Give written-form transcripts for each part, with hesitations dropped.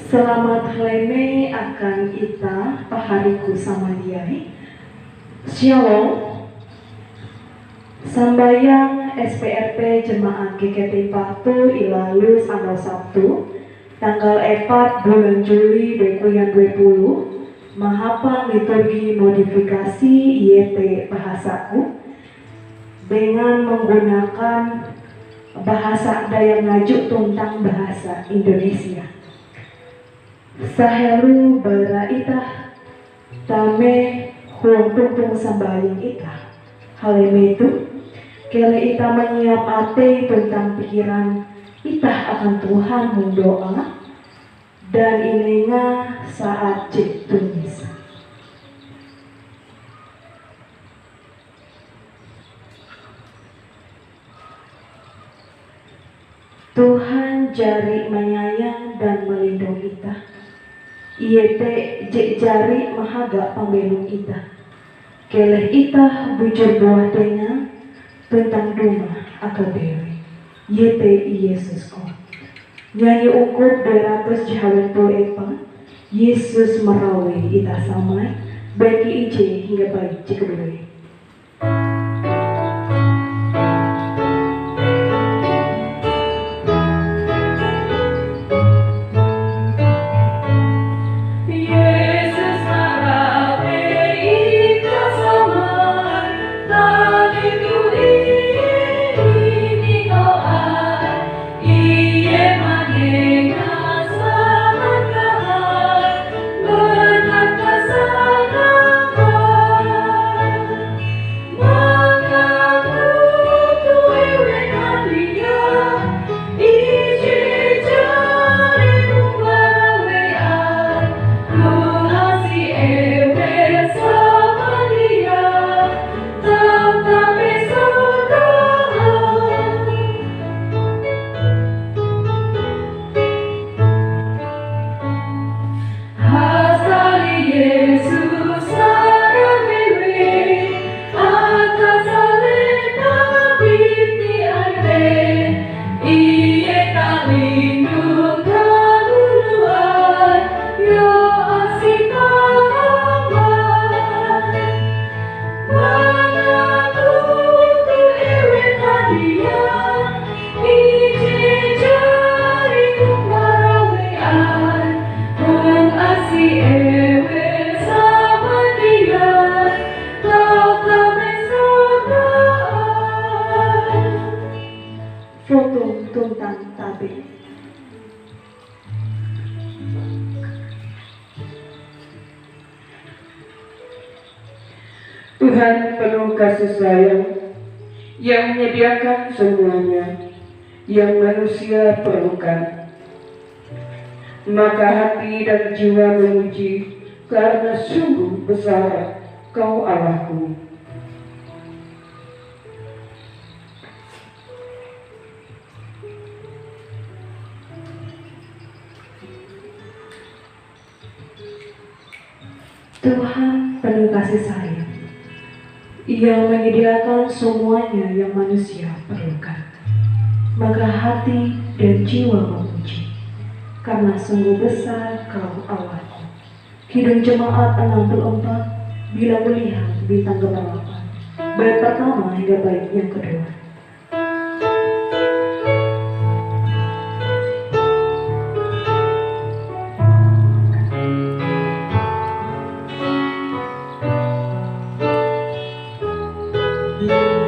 Selamat haleme akan ita pahariku sama dia. Shalom. Sambayang SPRP Jemaat GKT Patu ilalu tanggal Sabtu tanggal 4 bulan Juli 2020 mahapang liturgi modifikasi IET bahasaku dengan menggunakan bahasa Dayak Ngaju tentang bahasa Indonesia. Sahelu bara itah tame huang tungtung sambayang itah. Haleme itu kele itah menyiap ate tentang pikiran itah akan Tuhan mendoa dan ininga saat cek tumis. Tuhan jari menyayang dan melindungi itah. Iete jari mahaga pembelum itah. Keleh itah bujur buah tengah tentang duma akadewi. Iete Yesus ko. Nyanyi ukur 200 epa. Yesus merawe itah samai. Bagi ije hingga baik cekdue. Tuhan penuh kasih sayang yang menyediakan semuanya yang manusia perlukan. Maka hati dan jiwa memuji karena sungguh besar Kau Allahku. Tuhan penuh kasih sayang yang menyediakan semuanya yang manusia perlukan. Maka hati dan jiwa memuji karena sungguh besar Kau Allahku. Kidung Jemaat 64 bila melihat bintang ke-8 bait pertama hingga bait yang kedua. Besar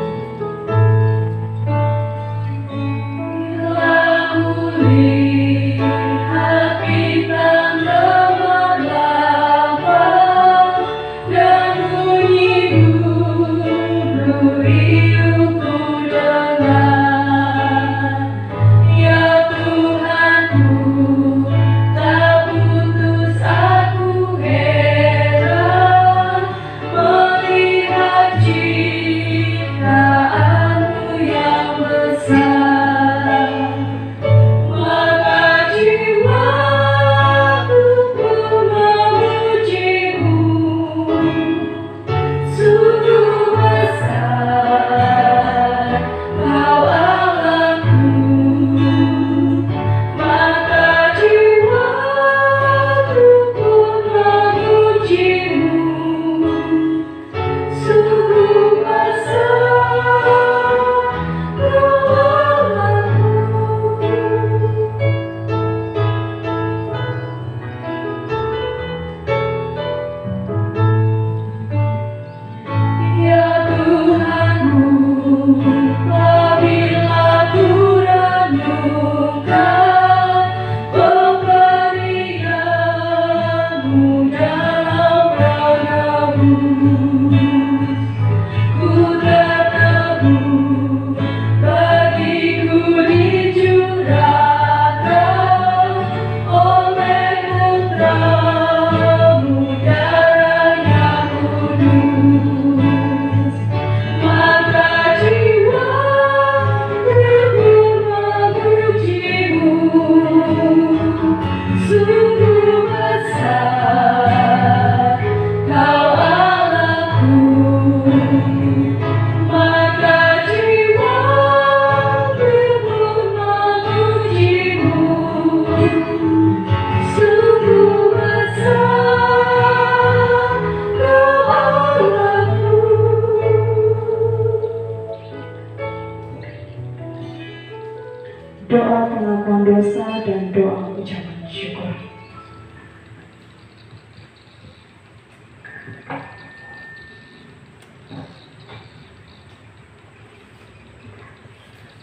pengakuan dosa dan doa ucapan syukur.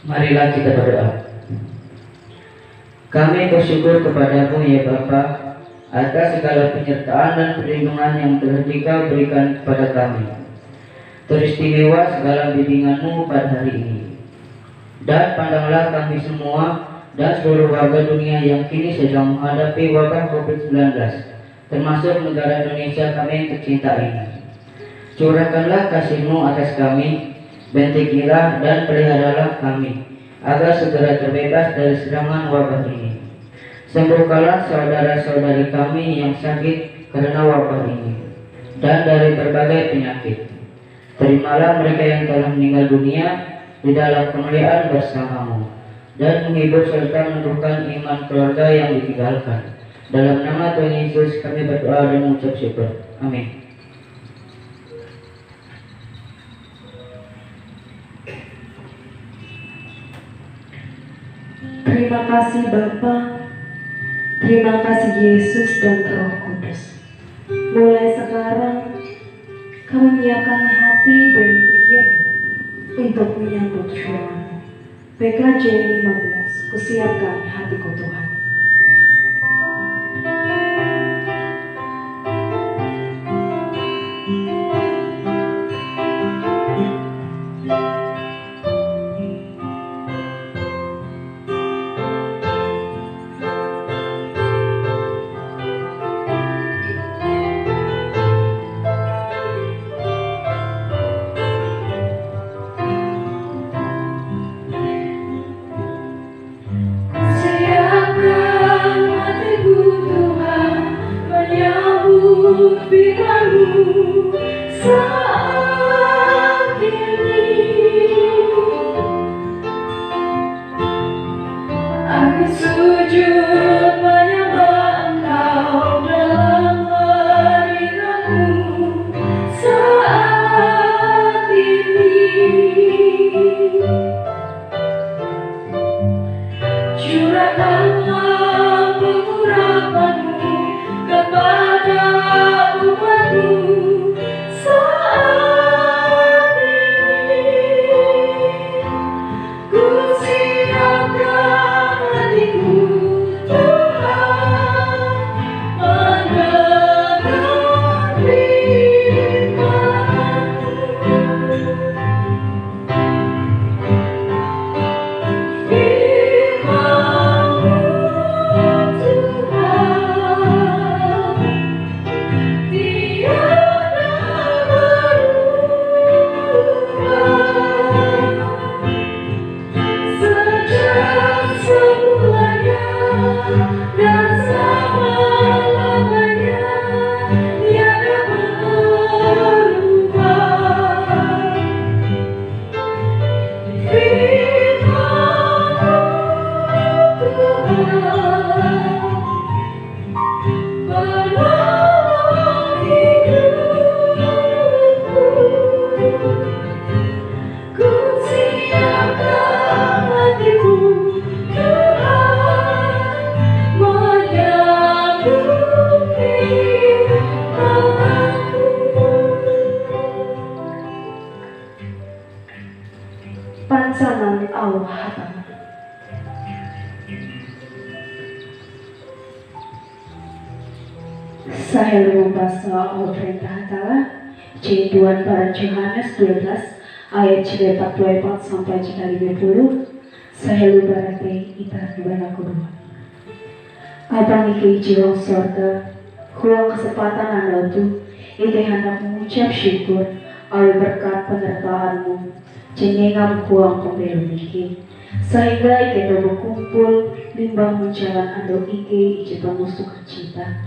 Marilah kita berdoa. Kami bersyukur kepadamu ya Bapa atas segala penyertaan dan perlindungan yang telah Dikau berikan kepada kami. Teristimewa segala bimbinganmu pada hari ini. Dan pandanglah kami semua dan seluruh warga dunia yang kini sedang menghadapi wabah COVID-19, termasuk negara Indonesia kami yang tercinta ini. Curahkanlah kasih-Mu atas kami, bentengilah dan peliharalah kami, agar segera terbebas dari serangan wabah ini. Sembuhkanlah saudara-saudari kami yang sakit karena wabah ini, dan dari berbagai penyakit. Terimalah mereka yang telah meninggal dunia di dalam kemuliaan bersama-Mu, dan menghibur serta meneguhkan iman keluarga yang ditinggalkan. Dalam nama Tuhan Yesus kami berdoa dan mengucap syukur. Amin. Terima kasih Bapa, terima kasih Yesus dan Roh Kudus. Mulai sekarang kami menyiapkan hati dan pikiran untuk menyambut firman-Mu. PKJ 15, kusiapkan hatiku Tuhan. Firman-Mu saat ini, aku sujud menyembah Engkau dalam hadirat-Mu saat ini. Curahkanlah pengurapan-Mu kepada umat-Mu saat ini. Ku siapkan hatiku Tuhan, mendengar firman-Mu. Pancanan Allah Hatama. Saya membaca Allah perintah Hatala Cinduan para Yohanes 12 ayat 44 sampai 50. Saya lubarate ita bala kedua. Abang iki jiwa sorga, huang kesempatan anda tu, ike hendak mengucap syukur oleh berkat penyertaan-Mu. Cenengam kuang pembelu iki, sehingga ike do berkumpul limbang menjalan ando ike ije musuh cita.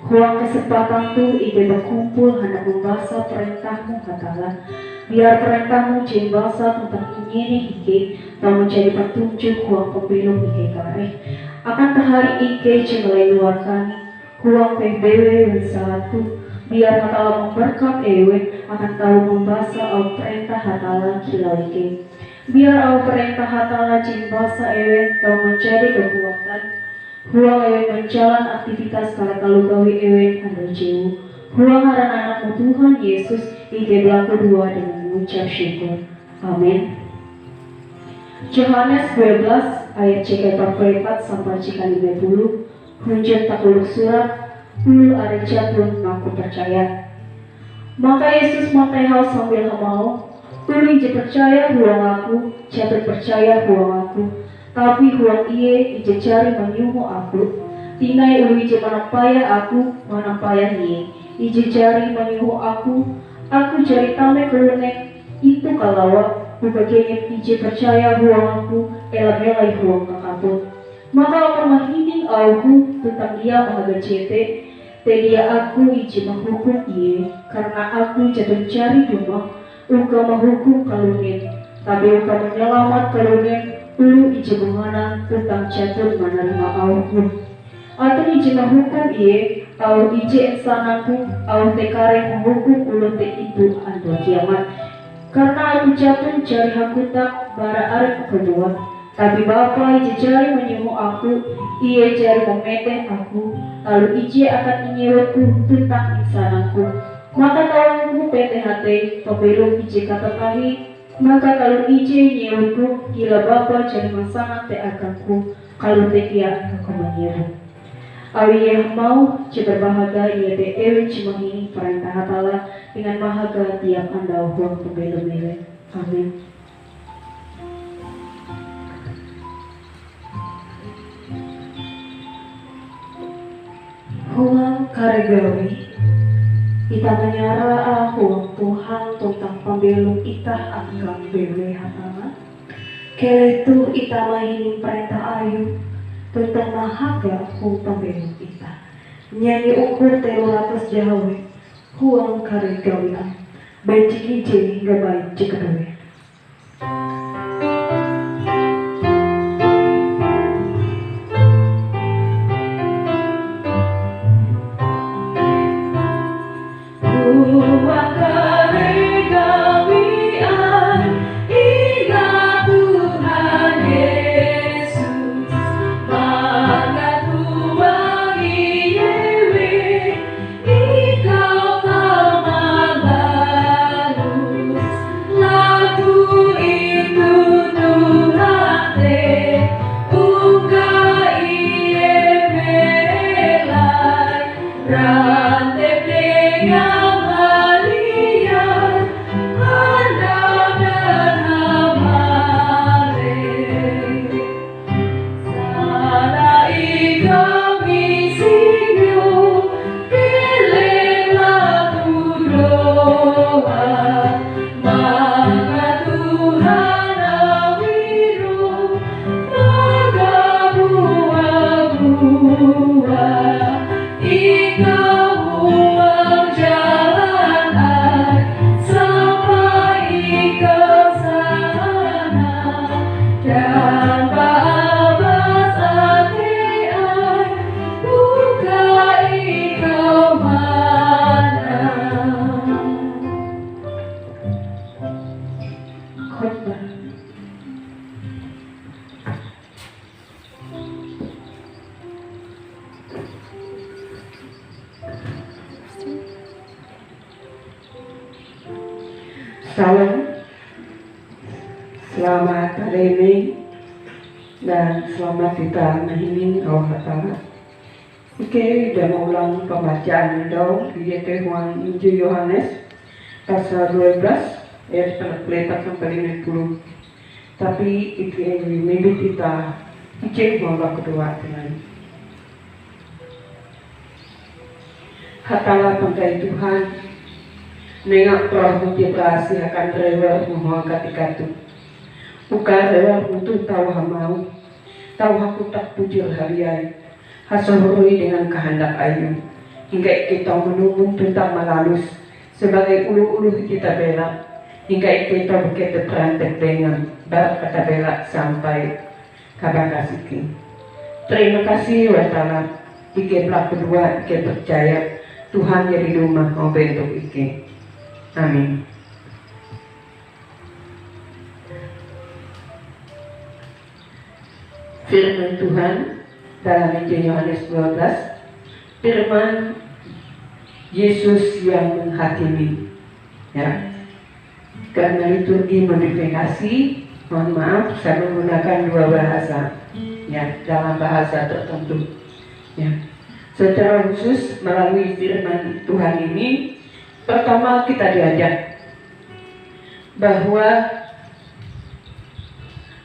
Kuang kesempatan tu ike berkumpul hendak membaca perintah-Mu Hatala, biar perintah-Mu jen bahasa tentang inyene ike dan menjadi petunjuk kuang pembelu ike kareh. Akan tahari ike jen meleluarkan kuang PBW satu. Biar Hatala memberkat ewe akan tahu membaca perintah Hatala kilau ike. Biar au perintah hatala cimbasa ewen tau menjadi kekuatan. Huang ewen menjalan aktivitas kala kalugawi ewen anu jiwu. Huang ngaran anakmu Tuhan Yesus ike berlaku dua dengan mengucap syukur. Amin. Yohanes 12 ayat cek 44 sampai cek 50. Hunjun takuluk surat ulu ada jatun maku percaya. Maka Yesus makai hal sambil hamau. Ulu ije percaya huang aku, jatun percaya huang aku. Tapi huang iye ije cari menyuhu aku. Tinai ulu ije manampaya aku, manampaya iye. Ije cari menyuhu aku cari tame kelunek itu kalawa. Buka kenyet ije percaya huang aku, ela-belai huang kakapun. Maka akan menghining aku tentang dia mahaga cete. Tedia aku ije menghukum iye, karena aku jatuh cari rumah. Uka menghukum kalunin, tapi uka menyelamat kalunin. Ulu ije mengenang tentang jatuh menerima aku. Atau ije menghukum iye, au ije ensananku, au tekare menghukum ulu te itu ando kiamat. Karena aku jatuh cari hakutak bara arep kedua. Tapi Bapa ije cari menyuruh aku, ia cari memeteh aku, lalu ije akan menyewetku tentang insananku. Maka tolongku PTHT, pembelum ije kata tahi, maka kalau ije nyewetku, gila Bapa cari masangan te akanku, kalau te kia aku menyewet. Awi yang mau berbahagia ia te ewe cimahi perintah hatala dengan bahagia tiap anda huang pembelum ele. Amin. Huang karegawi ita menyara huang Tuhan tentang pembelum ita akan bewe hatala. Kele tu ita mahining perintah ayu tentang mahaga huang pembelum ita. Nyanyi ukur 300 jahawe huang karegawi baik ije hingga baik cikedawe. Salam, selamat hari ini dan selamat kita menghinin Allah Ta'ala. Oke, udah ulang pembacaan dong di Injil Yohanes pasal 12 ayat 44 sampai 50. Tapi mimpi kita babak kedua dengan Hatala pangkai Tuhan nengak perahu kasih akan rewel mohon katikatu. Bukan rewel untuk tahu hamau, tahu aku tak pujur hariai, hasolurui dengan kehendak ayu, hingga kita menunggu tentang malalus sebagai ulu-ulu kita bela, hingga kita begitu perantek dengan barat kata bela sampai kabar kasih. Terima kasih watala, ike belak kedua, ike percaya Tuhan jadi rumah mau bentuk ike. Amin. firman Tuhan dalam Injil Yohanes 12, firman Yesus yang menghakimi, ya. Karena liturgi modifikasi, mohon maaf saya menggunakan dua bahasa, ya, dalam bahasa tertentu, ya. Secara khusus melalui firman Tuhan ini, pertama kita diajak bahwa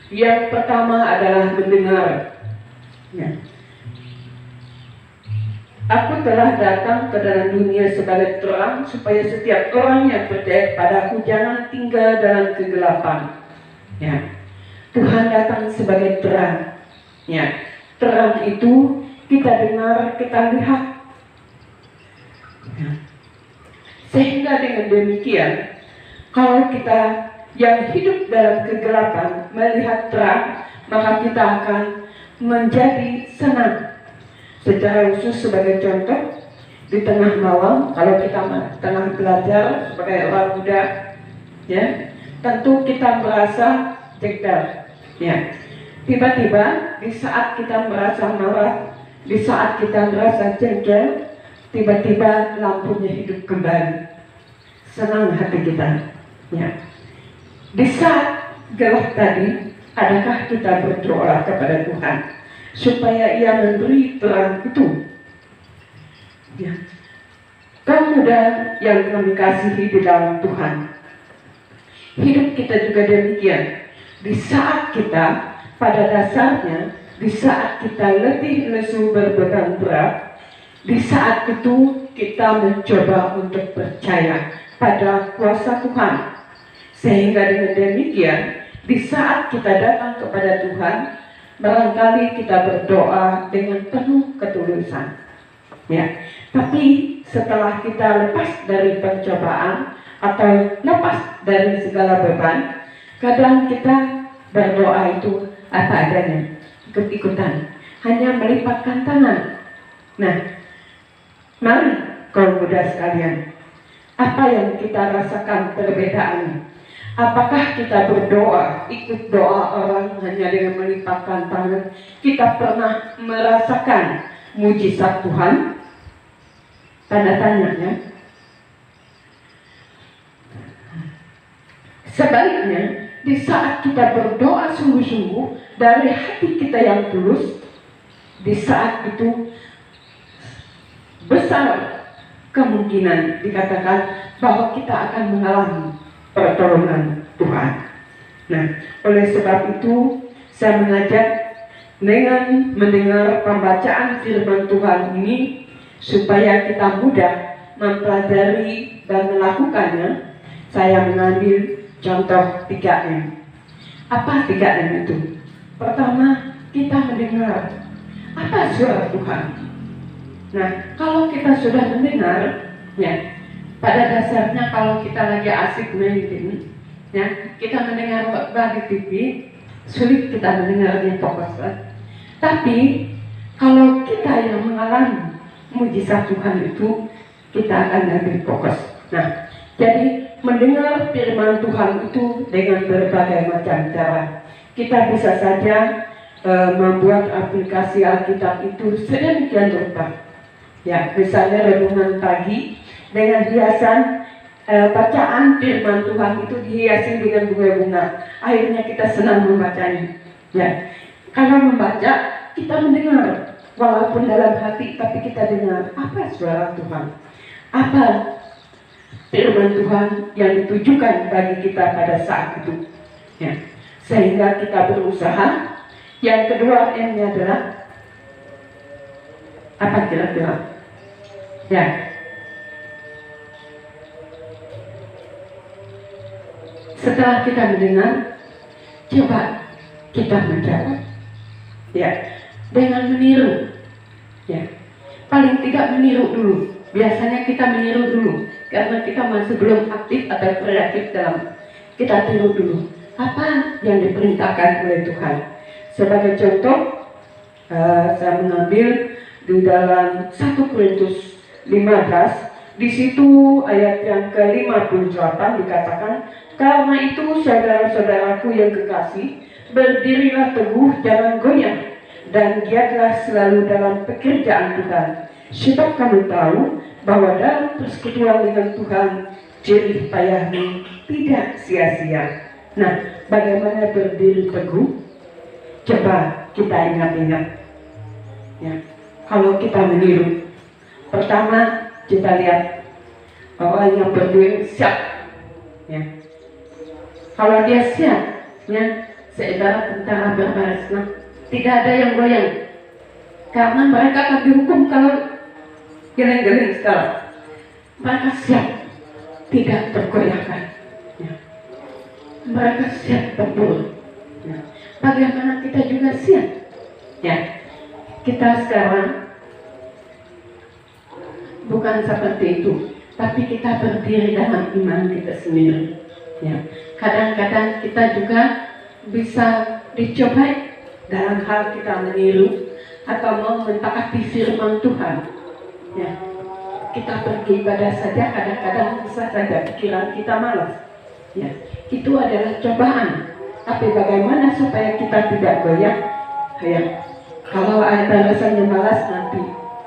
yang pertama adalah mendengar, ya. Aku telah datang ke dalam dunia sebagai terang supaya setiap orang yang percaya padaku jangan tinggal dalam kegelapan. Ya, Tuhan datang sebagai terang. Ya, terang itu kita dengar, kita lihat. Ya. Sehingga dengan demikian, kalau kita yang hidup dalam kegelapan melihat terang, maka kita akan menjadi senang. Secara khusus sebagai contoh, di tengah malam kalau kita tengah belajar sebagai orang muda, ya, tentu kita merasa jengkel, ya. Tiba-tiba di saat kita merasa marah, di saat kita merasa jengkel, tiba-tiba lampunya hidup kembali, senang hati kita, ya. Di saat gelap tadi, adakah kita berdoa kepada Tuhan supaya Ia memberi terang itu? Ya. Kaum muda yang kami kasihi di dalam Tuhan, hidup kita juga demikian. Di saat kita, pada dasarnya, di saat kita letih lesu berbeban berat, di saat itu kita mencoba untuk percaya pada kuasa Tuhan. Sehingga dengan demikian, di saat kita datang kepada Tuhan, barangkali kita berdoa dengan penuh ketulusan, ya. Tapi setelah kita lepas dari pencobaan atau lepas dari segala beban, kadang kita berdoa itu apa adanya, ikut-ikutan, hanya melipatkan tangan. Nah, mari kaum muda sekalian, apa yang kita rasakan perbedaannya? Apakah kita berdoa, ikut doa orang hanya dengan melipatkan tangan? Kita pernah merasakan mujizat Tuhan? Tanda tanya, ya. Sebaliknya, di saat kita berdoa sungguh-sungguh dari hati kita yang tulus, di saat itu besar kemungkinan dikatakan bahwa kita akan mengalami pertolongan Tuhan. Nah, oleh sebab itu saya mengajak dengan mendengar pembacaan firman Tuhan ini supaya kita mudah mempelajari dan melakukannya. Saya mengambil contoh 3M. Apa 3M itu? Pertama, kita mendengar apa suara Tuhan. Nah, kalau kita sudah mendengar, ya, pada dasarnya kalau kita lagi asik main game, ya, kita mendengar khotbah di TV, sulit kita mendengarnya fokus. Tapi kalau kita yang mengalami mujizat Tuhan itu, kita akan lebih fokus. Nah, jadi mendengar firman Tuhan itu dengan berbagai macam cara. Kita bisa saja membuat aplikasi Alkitab itu sedemikian rupa. Ya, misalnya renungan pagi dengan hiasan bacaan firman Tuhan itu dihiasi dengan bunga-bunga. Akhirnya kita senang membacanya. Ya, karena membaca kita mendengar, walaupun dalam hati, tapi kita dengar apa suara Tuhan, apa firman Tuhan yang ditujukan bagi kita pada saat itu. Ya, sehingga kita berusaha. Yang kedua M-nya adalah apa kira-kira? Ya, setelah kita mendengar, coba kita menjawab, ya, dengan meniru, ya, paling tidak meniru dulu. Biasanya kita meniru dulu, karena kita masih belum aktif atau kreatif dalam. Kita tiru dulu apa yang diperintahkan oleh Tuhan. Sebagai contoh, saya mengambil di dalam 1 Korintus 15, di situ ayat yang ke-58 dikatakan, karena itu saudara-saudaraku yang kekasih, berdirilah teguh, jangan goyah, dan giatlah selalu dalam pekerjaan Tuhan, sebab kamu tahu bahwa dalam persekutuan dengan Tuhan jerih payahmu tidak sia-sia. Nah, bagaimana berdiri teguh? Coba kita ingat-ingat. Ya, kalau kita meniru, pertama kita lihat orang yang berdiri siap. Ya. Kalau dia siap, ya, seibarat tentara berbaris, nah, tidak ada yang goyang, karena mereka akan dihukum kalau geleng-geleng sekali. Mereka siap, tidak tergoyahkan. Ya. Mereka siap tempur. Ya. Bagaimana kita juga siap? Ya. Kita sekarang bukan seperti itu, tapi kita berdiri dalam iman kita sendiri. Ya. Kadang-kadang kita juga bisa dicobai dalam hal kita meniru atau mau mentaati firman Tuhan. Ya. Kita pergi ibadah saja, kadang-kadang bisa saja pikiran kita malas. Ya. Itu adalah cobaan. Tapi bagaimana supaya kita tidak goyah? Ya. Kalau ada rasanya malas nanti,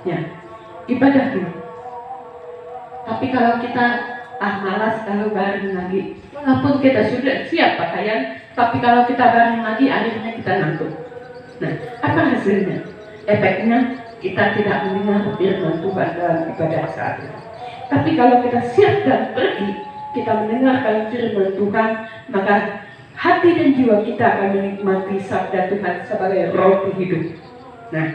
ya, ibadah dulu. Tapi kalau kita malas, kalau bareng lagi, walaupun kita sudah siap pakaian, tapi kalau kita bareng lagi, akhirnya kita ngantuk. Nah, apa hasilnya? Efeknya kita tidak mendengar firman Tuhan dalam ibadah saat itu. Tapi kalau kita siap dan pergi, kita mendengarkan firman Tuhan, maka hati dan jiwa kita akan menikmati sabda Tuhan sebagai roti hidup. Nah,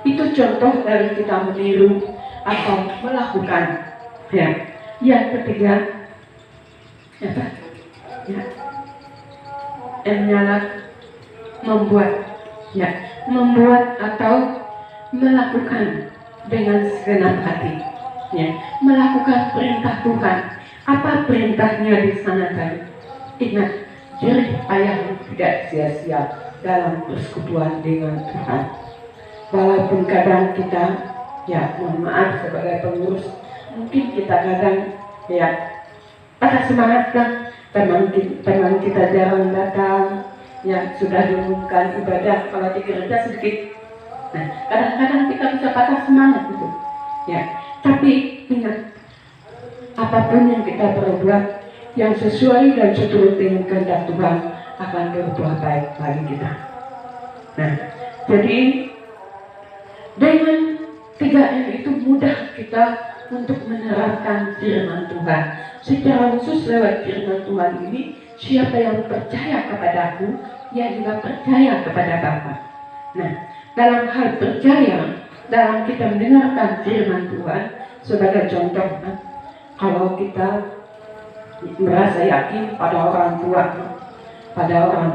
itu contoh dari kita meniru atau melakukan. Ya. Yang ketiga, apa? Ya. Adalah membuat atau melakukan dengan segenap hati. Ya. Melakukan perintah Tuhan. Apa perintahnya di sana tadi? Ingat, jerih payah tidak sia-sia dalam persekutuan dengan Tuhan. Walaupun kadang kita, ya, mohon maaf sebagai pengurus, mungkin kita kadang, ya, patah semangat kan, teman kita jarang datang, ya, sudah diumumkan ibadah kalau di gereja sedikit. Nah, kadang-kadang kita bisa patah semangat gitu, ya. Tapi ingat, apapun yang kita perbuat yang sesuai dan seturut dengan kehendak Tuhan akan berbuah baik bagi kita. Nah, jadi dengan 3M itu mudah kita untuk menerapkan firman Tuhan. Secara khusus lewat firman Tuhan ini, siapa yang percaya kepadaku, ia juga percaya kepada Bapa. Nah, dalam hal percaya, dalam kita mendengarkan firman Tuhan, sebagai contoh, kalau kita merasa yakin pada orang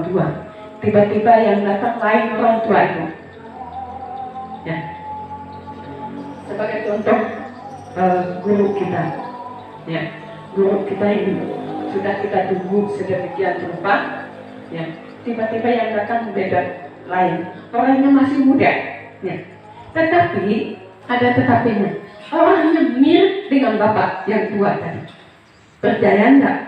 tua, tiba-tiba yang datang lain orang tua itu. Ya. Sebagai contoh, guru kita, ya, guru kita ini sudah kita tunggu sedemikian rupa, ya, tiba-tiba yang datang beda lain, orangnya masih muda, ya, tetapi ada tetapinya, orangnya mirip dengan bapak yang tua tadi. Percaya enggak?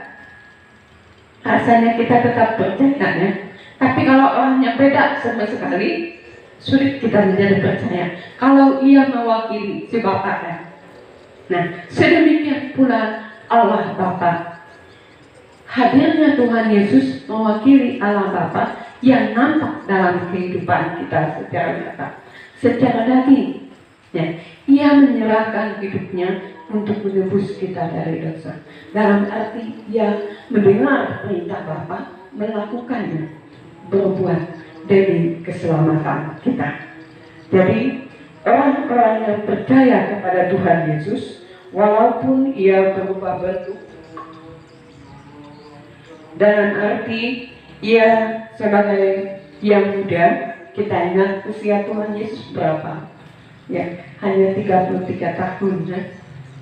Rasanya kita tetap percaya, ya. Tapi kalau orangnya beda sama sekali, sulit kita menjadi percaya. Kalau ia mewakili si Bapa, kan? Nah, sedemikian pula Allah Bapa. Hadirnya Tuhan Yesus mewakili Allah Bapa yang nampak dalam kehidupan kita secara nyata, secara daging. Ya, ia menyerahkan hidupnya untuk menebus kita dari dosa. Dalam arti ia mendengar perintah Bapa, melakukannya, berbuat demi keselamatan kita. Jadi orang-orang yang percaya kepada Tuhan Yesus, walaupun ia berubah bentuk, dalam arti ia sebagai yang muda, kita ingat usia Tuhan Yesus berapa? Ya, hanya 33 tahun, ya.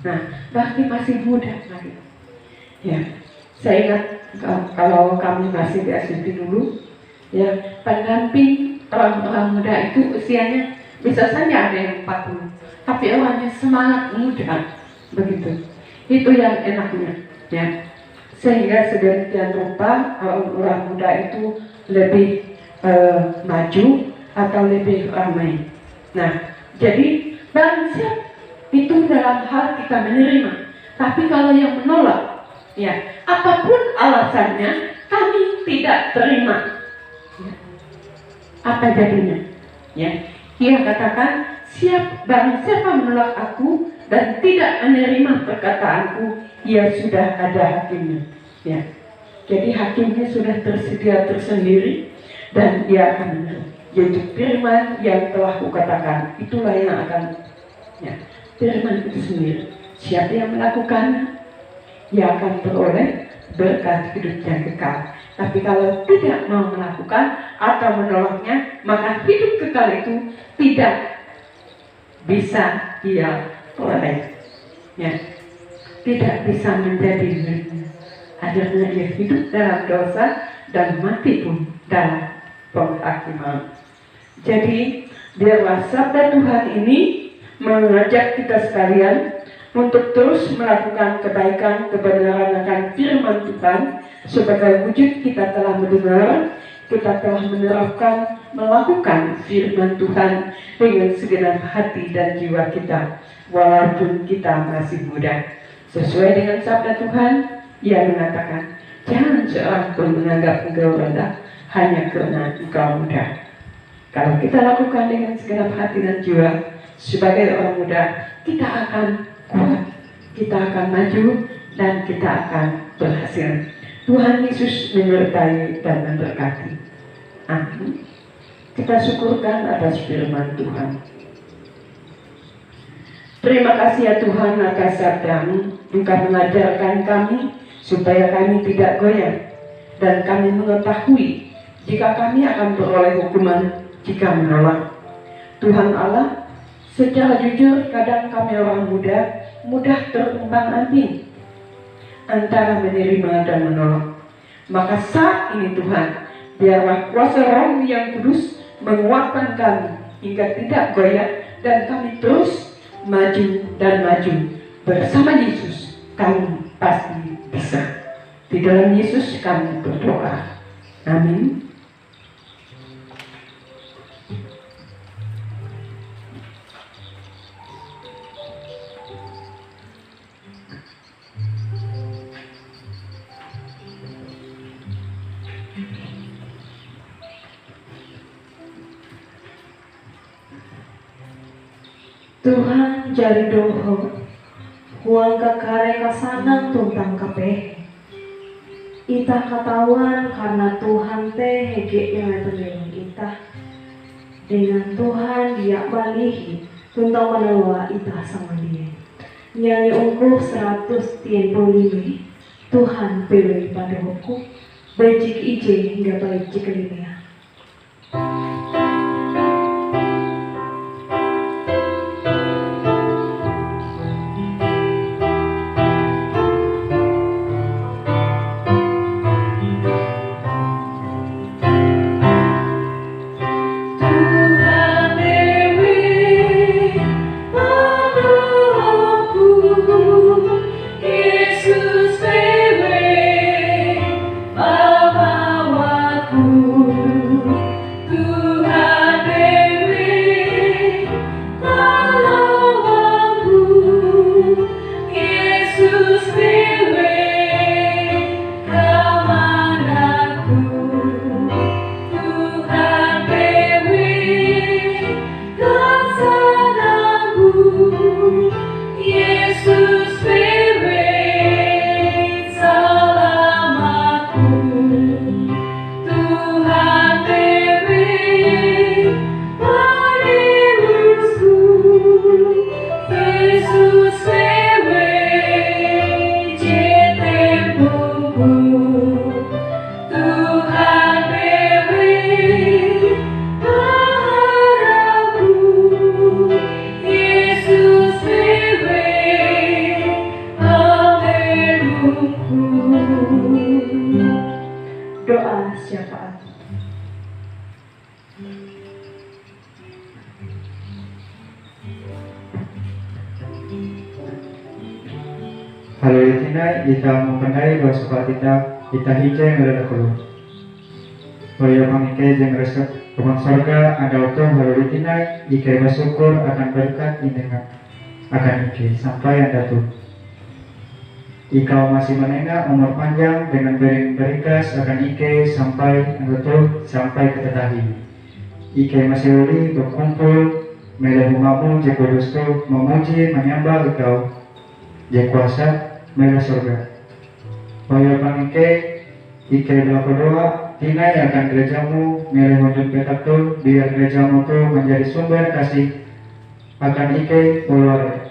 Nah, berarti masih muda lagi. Ya, saya ingat kalau kami masih di SMP dulu, ya, pendamping orang-orang muda itu usianya bisa saja ada yang 40, tapi orangnya semangat muda, begitu. Itu yang enaknya, ya. Sehingga sedemikian rupa orang muda itu lebih maju atau lebih ramai. Nah, jadi barang siap itu dalam hal kita menerima. Tapi kalau yang menolak, ya, apapun alasannya, kami tidak terima. Ya. Apa jadinya? Ya, ia katakan, barang siapa menolak aku dan tidak menerima perkataanku, ia sudah ada hakimnya. Ya. Jadi hakimnya sudah tersedia tersendiri dan ia akan menang. Yaitu firman yang telah kukatakan, itulah yang akan, ya, firman itu sendiri. Siapa yang melakukannya, ia akan beroleh berkat hidup yang kekal. Tapi kalau tidak mau melakukan atau menolaknya, maka hidup kekal itu tidak bisa ia peroleh. Ya, tidak bisa menjadi miliknya. Akhirnya ia hidup dalam dosa dan mati pun dalam penghakiman. Jadi biarlah sabda Tuhan ini mengajak kita sekalian untuk terus melakukan kebaikan, kebenaran akan firman Tuhan. Sebagai wujud kita telah mendengar, kita telah menerapkan, melakukan firman Tuhan dengan segenap hati dan jiwa kita, walaupun kita masih muda. Sesuai dengan sabda Tuhan, ia mengatakan, jangan seorang pun menganggap engkau rendah hanya karena engkau muda. Kalau kita lakukan dengan segenap hati dan jiwa, sebagai orang muda, kita akan kuat, kita akan maju, dan kita akan berhasil. Tuhan Yesus menyertai dan memberkati. Amin. Kita syukurkan atas firman Tuhan. Terima kasih ya Tuhan atas sabda-Mu. Engkau mengajarkan kami supaya kami tidak goyah, dan kami mengetahui jika kami akan beroleh hukuman jika menolak. Tuhan Allah, secara jujur kadang kami orang muda mudah terumbang-ambing antara menerima dan menolak. Maka saat ini Tuhan, biarlah kuasa Roh yang kudus menguatkan kami hingga tidak goyah, dan kami terus maju dan maju bersama Yesus. Kami pasti bisa. Di dalam Yesus kami berdoa. Amin. Tuhan jari doho huang kakare kasanang tuntang kabeh. Itah katawan karena Tuhan teh hege yang menerima itah. Dengan Tuhan dia balihi tuntang menewa itah sama dia. Nyanyi ungkuh 135. Tuhan pilih pada hukum bejik ije hingga baik jikelinia. Doa syafaat. Haleluya, kita mengenai bahwa kita hijau yang ada keluar. Bahwa pamikai yang resep Rumah sorga anda utang haluri tinai, ike bersyukur akan berkat indengan akan ike sampai anda tuh. Ikau masih menengah umur panjang dengan bering berikas akan ike sampai anda tuh sampai ketetahi. Ike masih uli berkumpul mele humamu je kudus tuh memuji menyembah ikau je kuasa mele sorga. Hoyo pangike ike berlaku doa tinai akan gerejamu mele hunjun petak tuh biar gerejamu tuh menjadi sumber kasih akan ike ulur.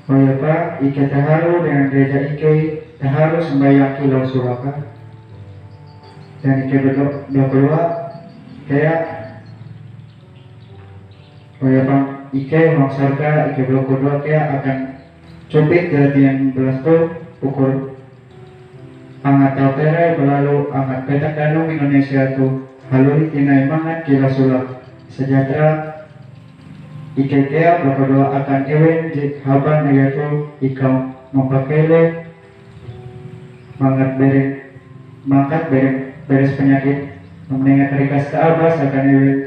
Hoyo pa ike terharu dengan gereja ike terharu sembahyang kilau suraka dan ike berlaku doa kayak hoyo pa ike uang surga ike berlaku doa kayak akan cupik kelatihan belas tuh ukur angat tautere berlalu angat petak danung Indonesia tu haluri tinai mangat kila sulak sejahtera ike kea berdoa akan ewen jik haban yaitu ikau mempakele mangat beres penyakit mendengar terikas ke abas akan ewen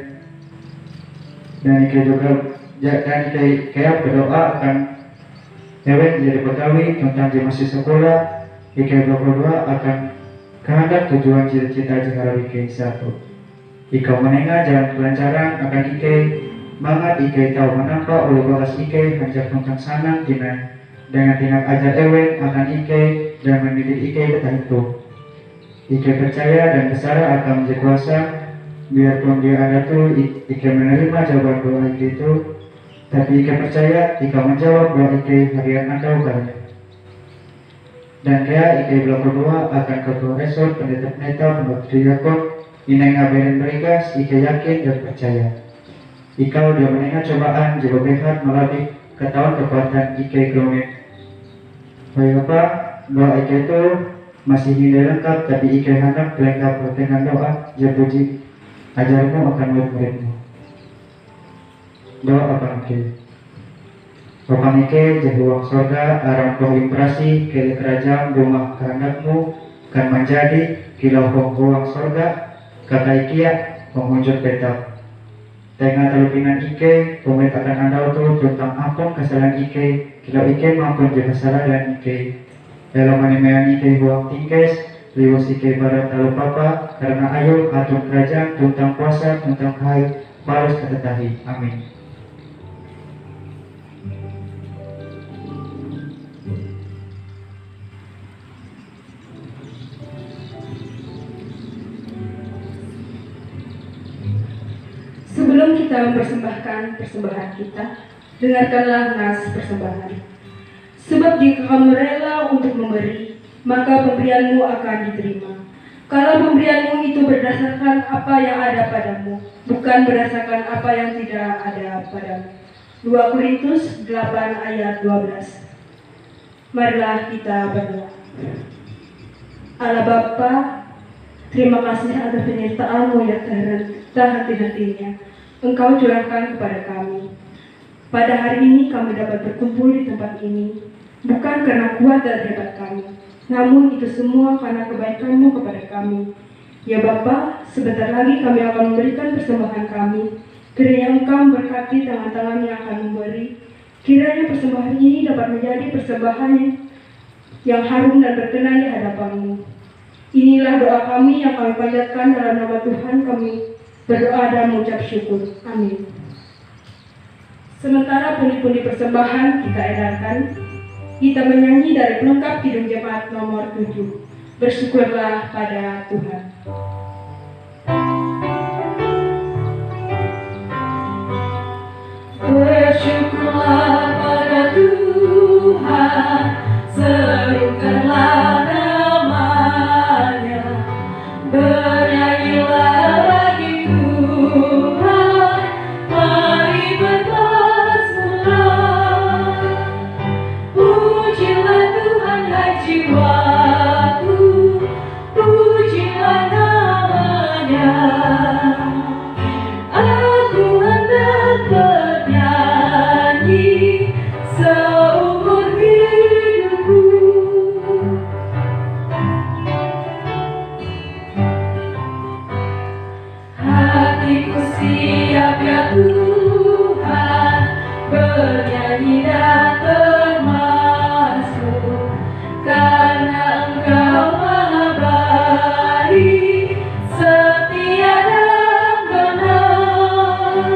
dan ike juga dan ike kea berdoa akan ewen jadi pegawai tentang je masih sekolah. Ike berdoa akan kehendak tujuan cita-cita jengara ike satu. Ikau menengah jalan kelancaran akan ike mangat ike tahu menampak oleh balas ike hanjak tentang sanang dinai dengan tindak ajar ewen akan ike dan mendidik ike betah itu. Ike percaya dan besar akan menjadi kuasa biarpun dia ada tuh ike menerima jawaban doa ike itu, tapi ike percaya ike menjawab doa ike harian anda ukarnya. Dan dia ike berlaku doa akan ketua resor pendeta-pendeta pembantu diakon inai ngabarin berikas ike yakin dan percaya ikau dia menengah cobaan jika behat melalui ketahuan kekuatan ike gelongin. Baik apa doa ike itu masih tidak lengkap tapi ike hendak lengkap dengan doa je puji ajarmu akan murid-muridmu. Doa apa ike? Bapak ike jadi uang sorga arang kau impresi ke kerajaan rumah kehendakmu kan menjadi kilau uang sorga kata ikia pengunjung petak tengah telupinan ike pemit akan anda itu tentang ampun kesalahan ike kilau ike maupun je kesalahan ike dalam animean ike uang tingkes liwus ike barat talu papa karena ayo atun kerajaan tentang puasa tentang hai palus ketetahi amin. Sebelum kita mempersembahkan persembahan kita, dengarkanlah nas persembahan. Sebab jika kamu rela untuk memberi, maka pemberianmu akan diterima. Kalau pemberianmu itu berdasarkan apa yang ada padamu, bukan berdasarkan apa yang tidak ada padamu. 2 Korintus 8 ayat 12. Marilah kita berdoa. Allah Bapa, terima kasih atas penyertaan-Mu yang tak henti-hentinya Engkau curahkan kepada kami. Pada hari ini kami dapat berkumpul di tempat ini, bukan karena kuat dan hebat kami, namun itu semua karena kebaikan-Mu kepada kami. Ya Bapa, sebentar lagi kami akan memberikan persembahan kami. Kiranya Engkau memberkati tangan-tangan yang akan memberi. Kiranya persembahan ini dapat menjadi persembahan yang harum dan berkenan di hadapan-Mu. Inilah doa kami yang kami panjatkan dalam nama Tuhan kami berdoa dan mengucap syukur. Amin. Sementara pundi-pundi persembahan kita edarkan, kita menyanyi dari pelengkap Kidung Jemaat nomor 7. Bersyukurlah pada Tuhan. Bersyukurlah pada Tuhan, serukanlah namanya, bernyanyilah bagi Tuhan, mari bermazmur. Pujilah Tuhan hai jiwaku, pujilah namanya. Aku hendak bernyanyi seumur hidupku. Hati bernyanyi dan bermasmur, karena Engkau Maha baik, setia dan benar.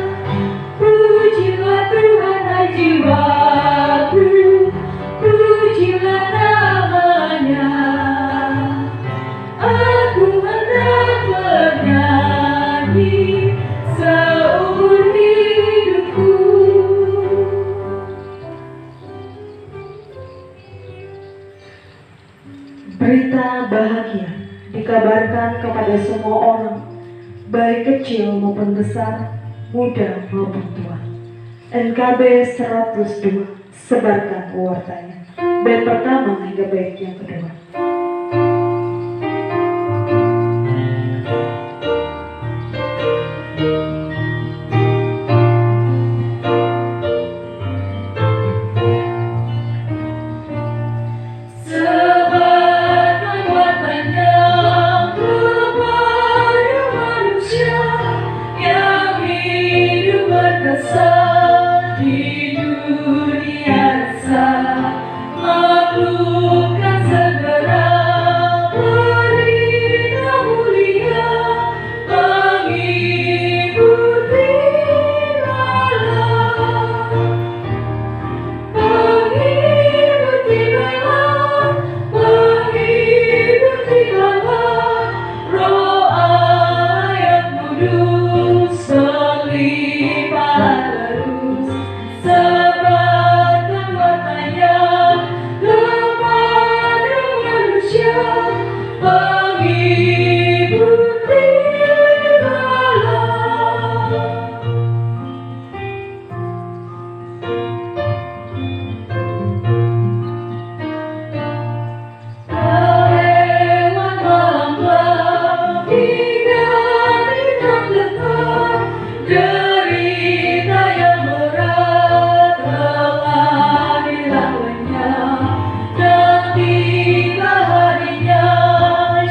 Pujilah Tuhan hai jiwaku, pujilah namanya. Aku hendak bernyanyi seumur hidupku. Berita bahagia dikabarkan kepada semua orang, baik kecil maupun besar, muda maupun tua. NKB 102, sebarkan wartanya. Bait pertama hingga bait yang kedua. Sebarkan wartanya kepada manusia yang hidup berkesan di dunia rasa. Maklumkan segera berita mulia, mengikuti malam, mengikuti malam, mengikuti malam. Roh Allah yang kudus berlimpah terus, sebarkan wartanya kepada manusia, mengikuti malam. Lewat malam gelap hingga bintang tetap, derita yang berat telah dilaluinya. Dan tiba harinya,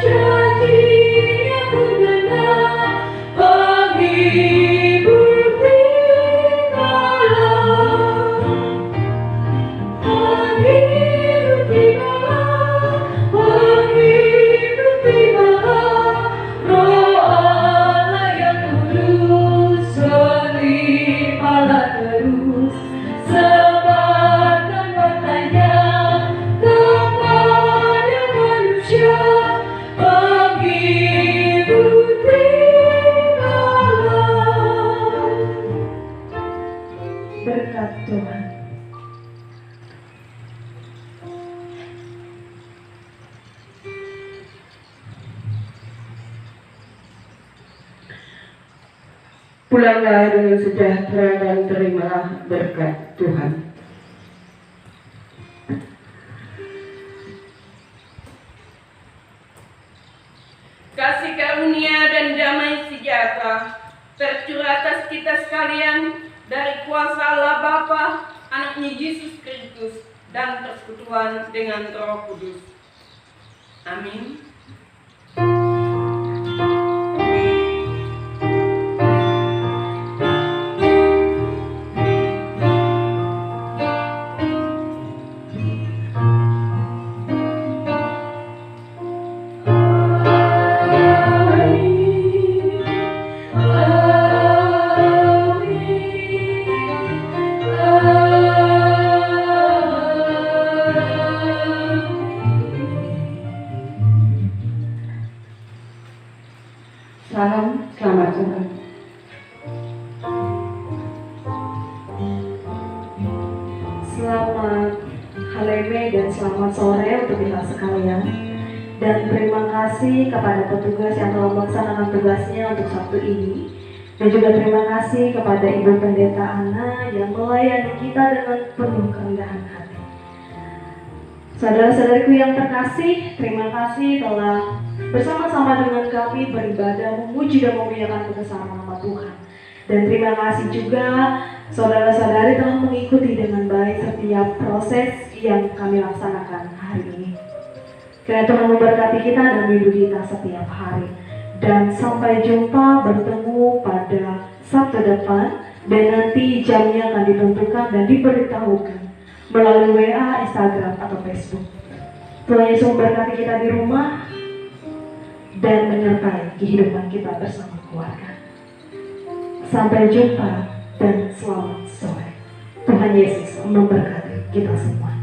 janjinya pun genap, mengikuti malam, mengikuti malam, mengikuti malam. Roh Allah yang kudus berlimpahlah terus, sebarkan wartanya kepada manusia, mengikuti malam. Berkat Tuhan. Pulanglah dengan sejahtera dan terimalah berkat Tuhan. Kasih karunia dan damai sejahtera tercurah atas kita sekalian dari kuasa Allah Bapa, Anaknya Yesus Kristus, dan persekutuan dengan Roh Kudus. Amin. Salam, selamat sore. Selamat Haleme dan selamat sore untuk kita sekalian. Dan terima kasih kepada petugas yang telah melaksanakan tugasnya untuk Sabtu ini. Dan juga terima kasih kepada Ibu Pendeta Ana yang melayani kita dengan penuh kerendahan hati. Saudara-saudariku yang terkasih, terima kasih telah bersama-sama dengan kami beribadah, memuji dan memuliakan kebesaran nama Tuhan. Dan terima kasih juga saudara-saudari telah mengikuti dengan baik setiap proses yang kami laksanakan hari ini. Kiranya Tuhan memberkati kita dan melindungi kita setiap hari. Dan sampai jumpa, bertemu pada Sabtu depan Dan nanti jamnya akan ditentukan dan diberitahukan melalui WA, Instagram, atau Facebook. Tuhan Yesus memberkati kita di rumah dan menyertai kehidupan kita bersama keluarga. Sampai jumpa dan selamat sore. Tuhan Yesus memberkati kita semua.